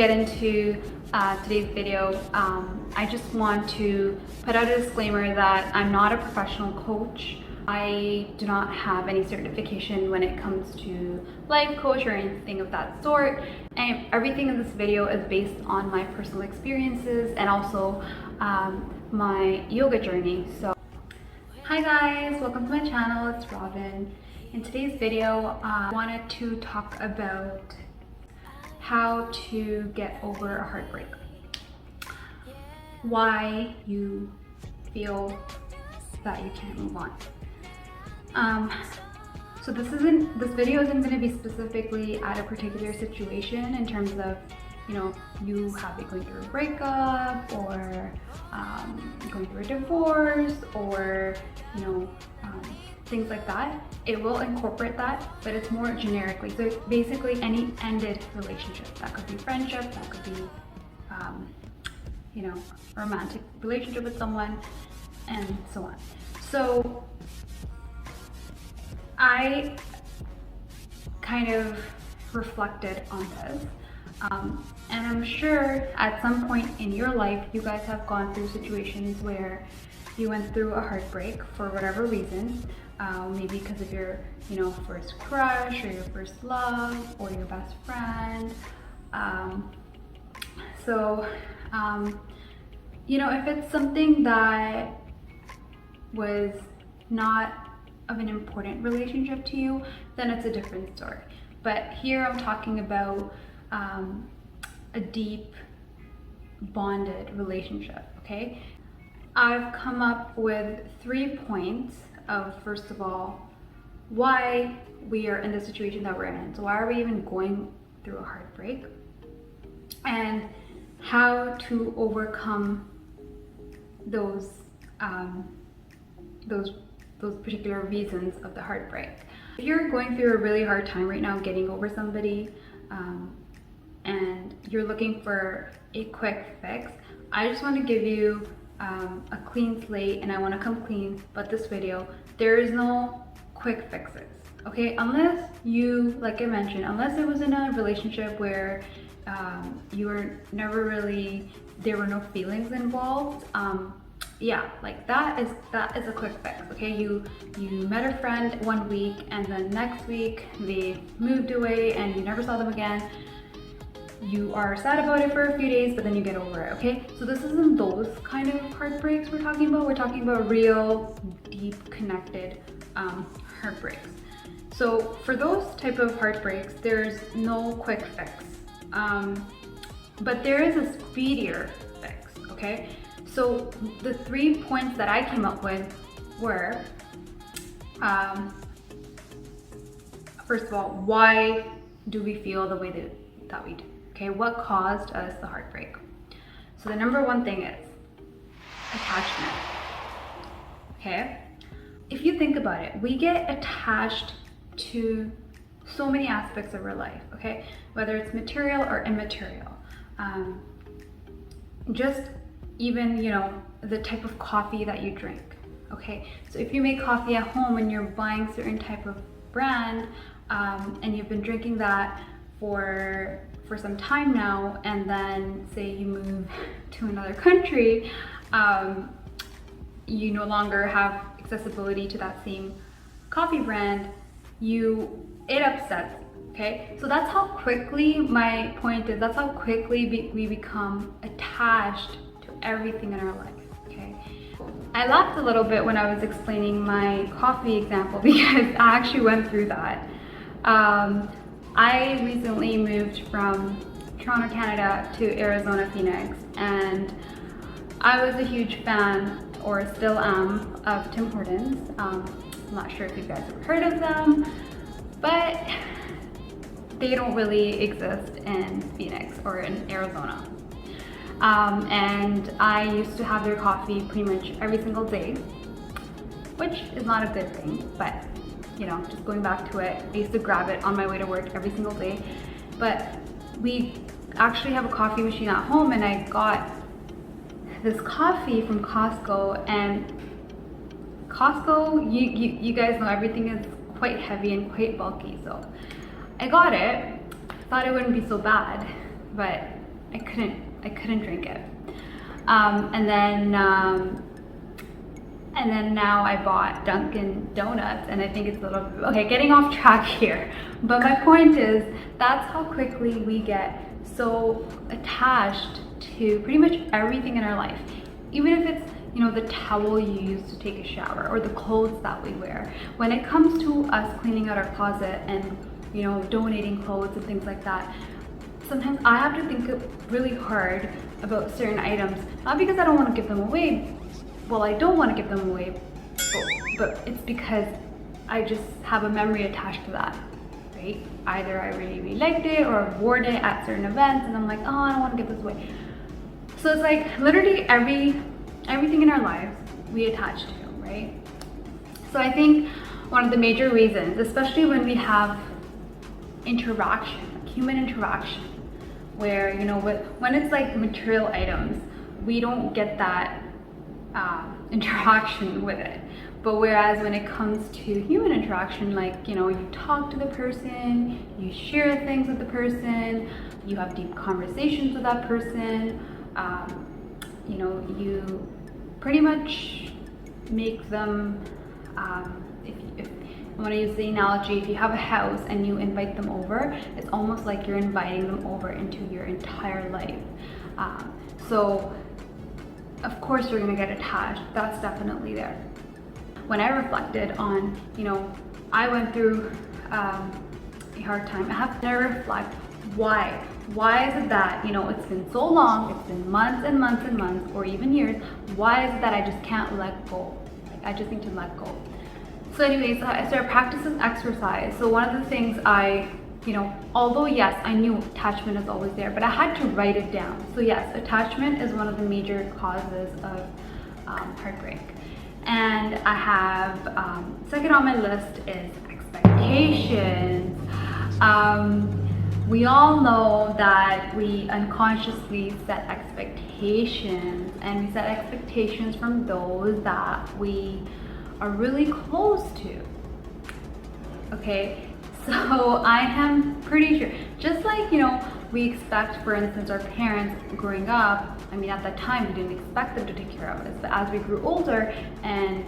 get into today's video, I just want to put out a disclaimer that I'm not a professional coach. I do not have any certification when it comes to life coach or anything of that sort. And everything in this video is based on my personal experiences and also my yoga journey. So, hi guys, welcome to my channel. It's Robin. In today's video, I wanted to talk about how to get over a heartbreak. Why you feel that you can't move on. So this video isn't going to be specifically at a particular situation in terms of, you going through a breakup or going through a divorce or, things like that. It will incorporate that, but it's more generically. So basically any ended relationship. That could be friendship, that could be, romantic relationship with someone, and so on. So I kind of reflected on this, and I'm sure at some point in your life you guys have gone through situations where you went through a heartbreak for whatever reason, maybe because of your first crush or your first love or your best friend. If it's something that was not of an important relationship to you, then it's a different story. But here I'm talking about a deep bonded relationship, okay? I've come up with 3 points of, first of all, why we are in the situation that we're in. So why are we even going through a heartbreak? And how to overcome those particular reasons of the heartbreak. If you're going through a really hard time right now getting over somebody, and you're looking for a quick fix, I just want to give you a clean slate, and I want to come clean about this video. There is no quick fixes, okay? Unless you, like I mentioned, unless it was in a relationship where you were never really, there were no feelings involved, yeah, like that is a quick fix, okay? You met a friend 1 week and then next week they moved away and you never saw them again. You are sad about it for a few days, but then you get over it, okay? So this isn't those kind of heartbreaks we're talking about. We're talking about real, deep, connected heartbreaks. So for those type of heartbreaks, there's no quick fix. But there is a speedier fix, okay? So the 3 points that I came up with were, first of all, why do we feel the way that we do? Okay, what caused us the heartbreak? So the number one thing is attachment. Okay, if you think about it, we get attached to so many aspects of our life, okay? Whether it's material or immaterial. Just even, the type of coffee that you drink, okay? So if you make coffee at home and you're buying certain type of brand, and you've been drinking that for some time now, and then say you move to another country, you no longer have accessibility to that same coffee brand, it upsets, okay? So that's how quickly, my point is, that's how quickly we become attached to everything in our life, okay? I laughed a little bit when I was explaining my coffee example because I actually went through that. I recently moved from Toronto, Canada to Arizona, Phoenix, and I was a huge fan, or still am, of Tim Hortons. I'm not sure if you guys have heard of them, but they don't really exist in Phoenix or in Arizona. And I used to have their coffee pretty much every single day, which is not a good thing, but just going back to it, I used to grab it on my way to work every single day. But we actually have a coffee machine at home, and I got this coffee from Costco, and Costco, you guys know everything is quite heavy and quite bulky, so I got it, thought it wouldn't be so bad, but I couldn't drink it. And then now I bought Dunkin' Donuts, and I think it's a little, okay, getting off track here. But my point is, that's how quickly we get so attached to pretty much everything in our life. Even if it's, you know, the towel you use to take a shower or the clothes that we wear. When it comes to us cleaning out our closet and, you know, donating clothes and things like that, sometimes I have to think really hard about certain items, not because I don't want to give them away. Well, I don't want to give them away, but it's because I just have a memory attached to that, right? Either I really, really liked it or I've worn it at certain events and I'm like, oh, I don't want to give this away. So it's like literally everything in our lives we attach to, right? So I think one of the major reasons, especially when we have interaction, like human interaction, where, you know, when it's like material items, we don't get that interaction with it. But whereas when it comes to human interaction, like, you know, you talk to the person, you share things with the person, you have deep conversations with that person, you know, you pretty much make them, if I want to use the analogy, if you have a house and you invite them over, it's almost like you're inviting them over into your entire life. So of course you're going to get attached. That's definitely there. When I reflected on, you know, I went through a hard time, I have to reflect why is it that, you know, it's been so long, it's been months and months and months, or even years, why is it that I just can't let go? Like, I just need to let go. So anyways, I started practicing exercise. So one of the things you know, although yes, I knew attachment is always there, but I had to write it down. So yes, attachment is one of the major causes of heartbreak. And I have, second on my list is expectations. We all know that we unconsciously set expectations, and we set expectations from those that we are really close to. Okay, so I am pretty sure, just like, you know, we expect, for instance, our parents growing up, I mean, at that time, we didn't expect them to take care of us, but as we grew older and,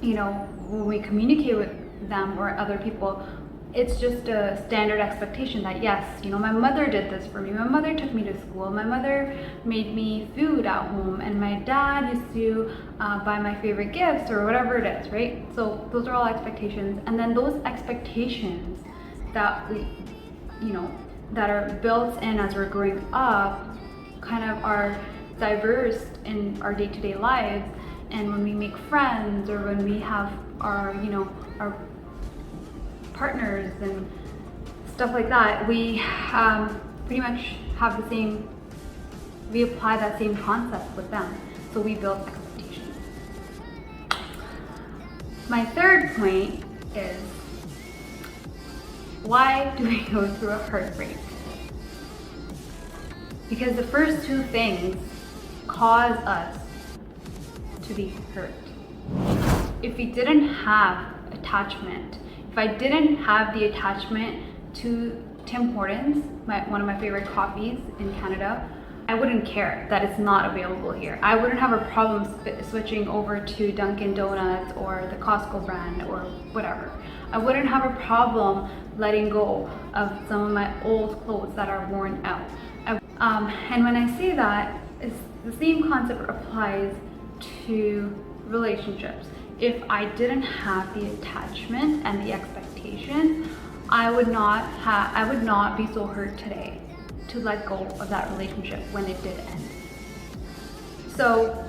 you know, when we communicate with them or other people, it's just a standard expectation that, yes, you know, my mother did this for me, my mother took me to school, my mother made me food at home, and my dad used to buy my favorite gifts or whatever it is, right? So those are all expectations. And then those expectations that we, you know, that are built in as we're growing up kind of are diverse in our day-to-day lives. And when we make friends or when we have our, you know, our partners and stuff like that, we pretty much have the same, we apply that same concept with them. So we build expectations. My third point is, why do we go through a heartbreak? Because the first two things cause us to be hurt. If we didn't have attachment, if I didn't have the attachment to Tim Hortons, one of my favorite coffees in Canada, I wouldn't care that it's not available here. I wouldn't have a problem switching over to Dunkin' Donuts or the Costco brand or whatever. I wouldn't have a problem letting go of some of my old clothes that are worn out. And when I say that, it's the same concept applies to relationships. If I didn't have the attachment and the expectation, I would not be so hurt today to let go of that relationship when it did end. So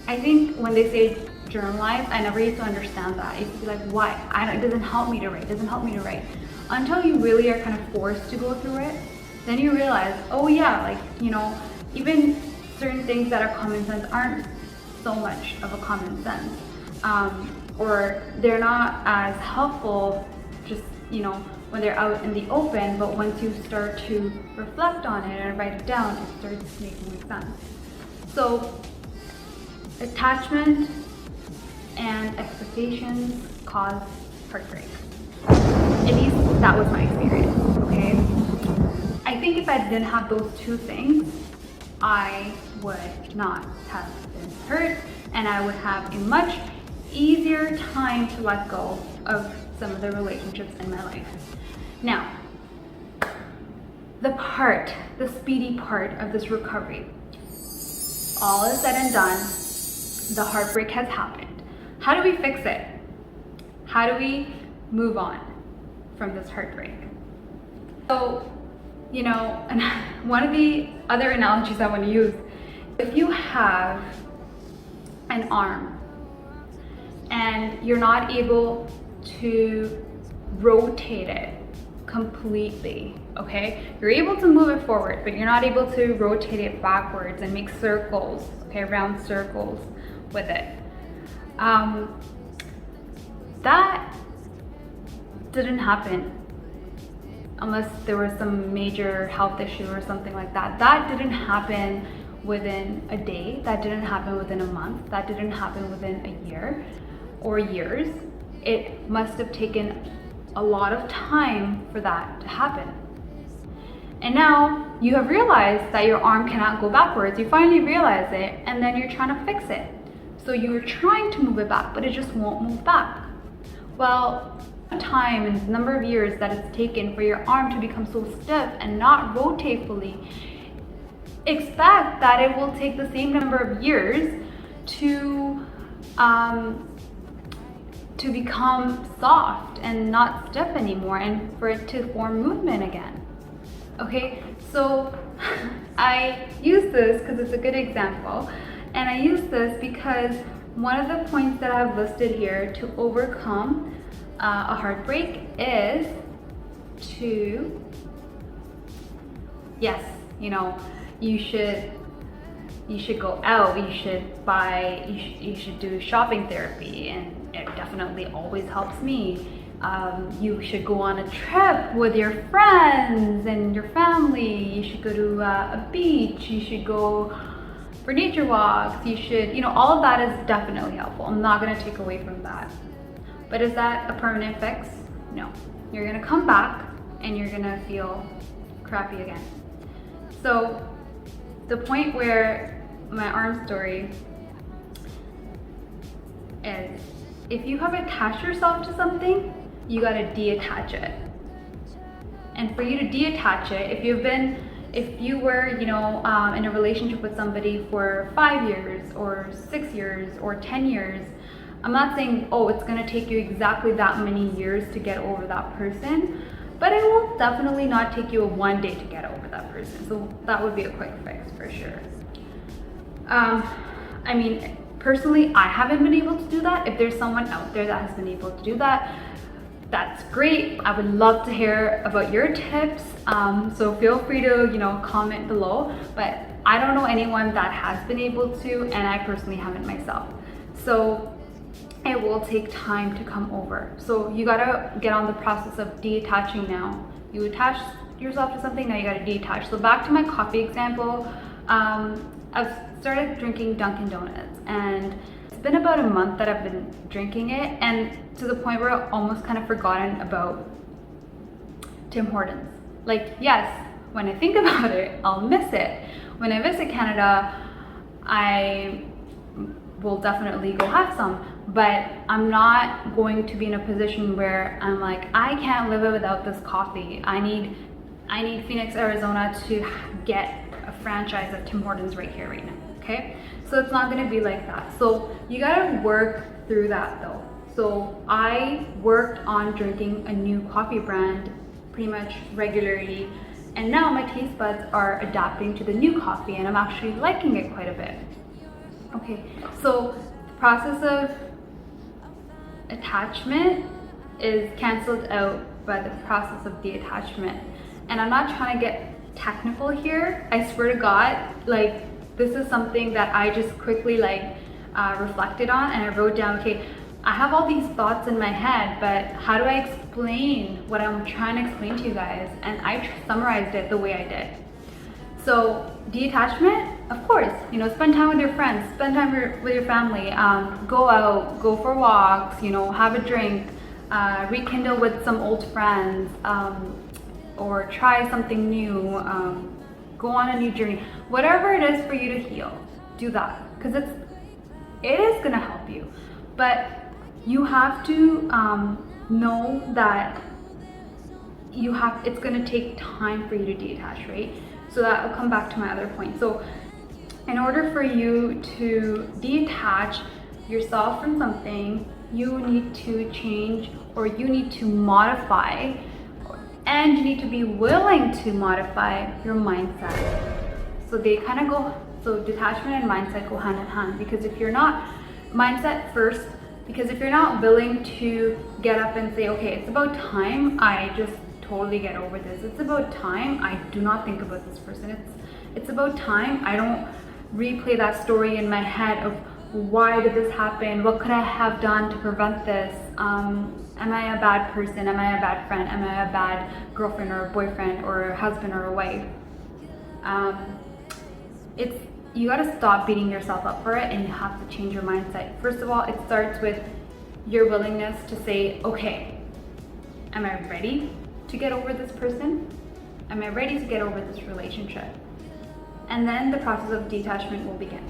I think when they say journalize, I never used to understand that. I used to be like, why? It doesn't help me to write. It doesn't help me to write. Until you really are kind of forced to go through it, then you realize, oh yeah, like, you know, even certain things that are common sense aren't so much of a common sense, or they're not as helpful just, you know, when they're out in the open, but once you start to reflect on it and write it down, it starts making sense. So attachment and expectations cause heartbreak. At least that was my experience, okay? I think if I didn't have those two things, I would not have been hurt, and I would have a much easier time to let go of some of the relationships in my life. Now, the speedy part of this recovery, all is said and done, the heartbreak has happened. How do we fix it? How do we move on from this heartbreak? So, you know, and one of the other analogies I want to use, if you have an arm and you're not able to rotate it completely, okay? You're able to move it forward, but you're not able to rotate it backwards and make circles, okay, round circles with it. That didn't happen unless there was some major health issue or something like that. That didn't happen within a day. That didn't happen within a month. That didn't happen within a year or years. It must have taken a lot of time for that to happen. And now you have realized that your arm cannot go backwards. You finally realize it, and then you're trying to fix it. So you were trying to move it back, but it just won't move back. Well, time and the number of years that it's taken for your arm to become so stiff and not rotate fully, expect that it will take the same number of years to become soft and not stiff anymore, and for it to form movement again. Okay, so I use this because it's a good example, and I use this because one of the points that I've listed here to overcome a heartbreak is to, yes, you know, you should go out, you should do shopping therapy, and it definitely always helps me. You should go on a trip with your friends and your family. You should go to a beach. You should go for nature walks. You should, you know, all of that is definitely helpful. I'm not going to take away from that. But is that a permanent fix? No. You're going to come back and you're going to feel crappy again. So the point where my arm story is, if you have attached yourself to something, you got to detach it. And for you to detach it, if you were, you know, in a relationship with somebody for 5 years or 6 years or 10 years, I'm not saying, oh, it's going to take you exactly that many years to get over that person, but it will definitely not take you one day to get over that person. So that would be a quick fix for sure. I mean, personally, I haven't been able to do that. If there's someone out there that has been able to do that, that's great. I would love to hear about your tips. So feel free to, you know, comment below. But I don't know anyone that has been able to, and I personally haven't myself. So it will take time to come over. So you gotta get on the process of detaching now. You attach yourself to something, now you gotta detach. So back to my coffee example, I've started drinking Dunkin' Donuts, and it's been about a month that I've been drinking it, and to the point where I've almost kind of forgotten about Tim Hortons. Like, yes, when I think about it, I'll miss it. When I visit Canada, I will definitely go have some, but I'm not going to be in a position where I'm like, I can't live without this coffee. I need Phoenix, Arizona to get a franchise of Tim Hortons right here, right now, okay? So it's not gonna be like that. So you gotta work through that though. So I worked on drinking a new coffee brand pretty much regularly, and now my taste buds are adapting to the new coffee, and I'm actually liking it quite a bit. Okay, so the process of attachment is canceled out by the process of detachment. And I'm not trying to get technical here. I swear to God, like, this is something that I just quickly reflected on, and I wrote down, okay, I have all these thoughts in my head, but how do I explain what I'm trying to explain to you guys? And I summarized it the way I did. So detachment, of course, you know, spend time with your friends, spend time with your family, go out, go for walks, you know, have a drink, rekindle with some old friends, or try something new, go on a new journey. Whatever it is for you to heal, do that, because it is gonna help you. But you have to know that it's gonna take time for you to detach, right? So that will come back to my other point. So in order for you to detach yourself from something, you need to change, or you need to modify, and you need to be willing to modify your mindset. So they kind of go, so detachment and mindset go hand in hand, because if you're not, mindset first, because if you're not willing to get up and say, okay, it's about time I just totally get over this. It's about time I do not think about this person. It's about time I don't replay that story in my head of why did this happen? What could I have done to prevent this? Am I a bad person? Am I a bad friend? Am I a bad girlfriend or a boyfriend or a husband or a wife? You gotta stop beating yourself up for it, and you have to change your mindset. First of all, it starts with your willingness to say, okay, am I ready to get over this person? Am I ready to get over this relationship? And then the process of detachment will begin.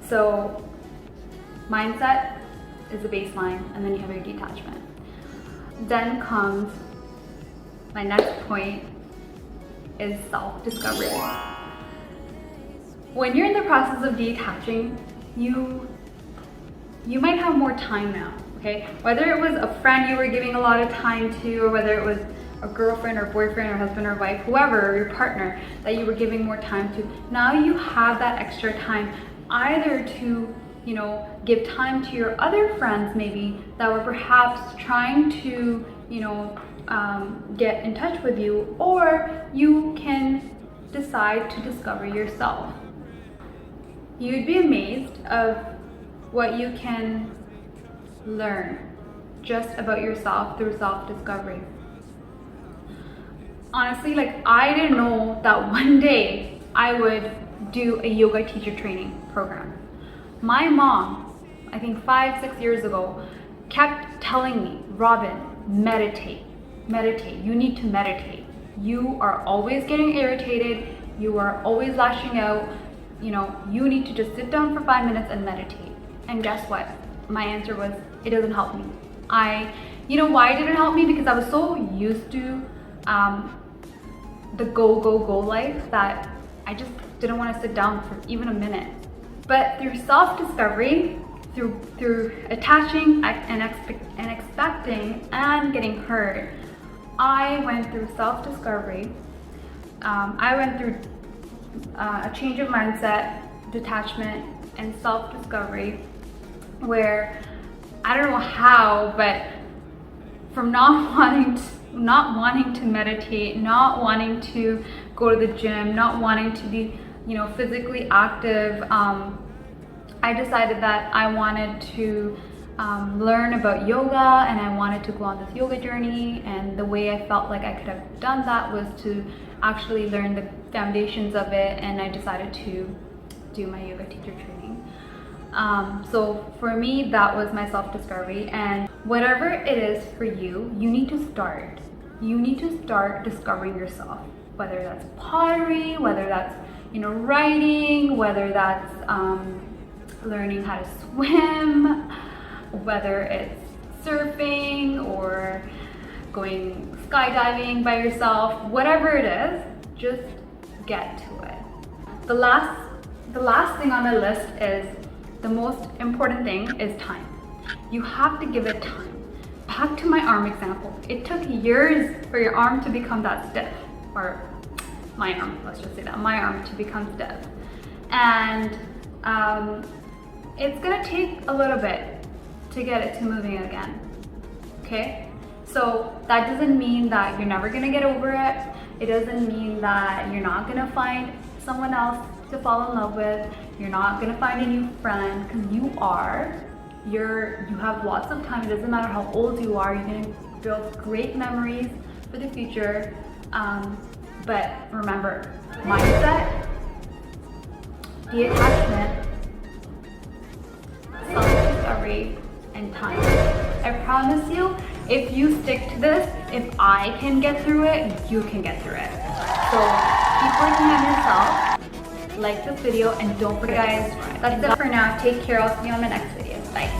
So mindset is the baseline, and then you have your detachment. Then comes my next point, is self-discovery. When you're in the process of detaching, you might have more time now, okay? Whether it was a friend you were giving a lot of time to, or whether it was a girlfriend or boyfriend or husband or wife, whoever, your partner that you were giving more time to, now you have that extra time either to, give time to your other friends maybe that were perhaps trying to, get in touch with you, or you can decide to discover yourself. You'd be amazed of what you can learn just about yourself through self-discovery. Honestly, I didn't know that one day I would do a yoga teacher training program. My mom, I think 5-6 years ago, kept telling me, Robin, meditate, you need to meditate. You are always getting irritated, you are always lashing out, you need to just sit down for 5 minutes and meditate. And guess what? My answer was, it doesn't help me. Why it didn't help me? Because I was so used to the go life that I just didn't want to sit down for even a minute. But through self-discovery, through attaching and expecting and getting hurt, I went through self-discovery. I went through a change of mindset, detachment, and self-discovery, where I don't know how, but from not wanting to meditate, not wanting to go to the gym, not wanting to be, physically active, I decided that I wanted to learn about yoga, and I wanted to go on this yoga journey. And the way I felt like I could have done that was to actually learn the foundations of it, and I decided to do my yoga teacher training. So for me, that was my self-discovery. And whatever it is for you, you need to start. You need to start discovering yourself, whether that's pottery, whether that's writing, whether that's learning how to swim, whether it's surfing or going skydiving by yourself, whatever it is, just get to it. The last thing on my list is, the most important thing is time. You have to give it time. Back to my arm example. It took years for your arm to become that stiff, or my arm, let's just say that, my arm to become stiff. And it's gonna take a little bit to get it to moving again, okay? So that doesn't mean that you're never gonna get over it. It doesn't mean that you're not gonna find someone else to fall in love with. You're not gonna find a new friend, because you have lots of time. It doesn't matter how old you are. You're gonna build great memories for the future. But remember, mindset, detachment, self-discovery, and time. I promise you, If you stick to this, if I can get through it, you can get through it. So keep working on yourself, like this video, and don't forget guys, that's it for now. Take care. I'll see you on my next video. Bye.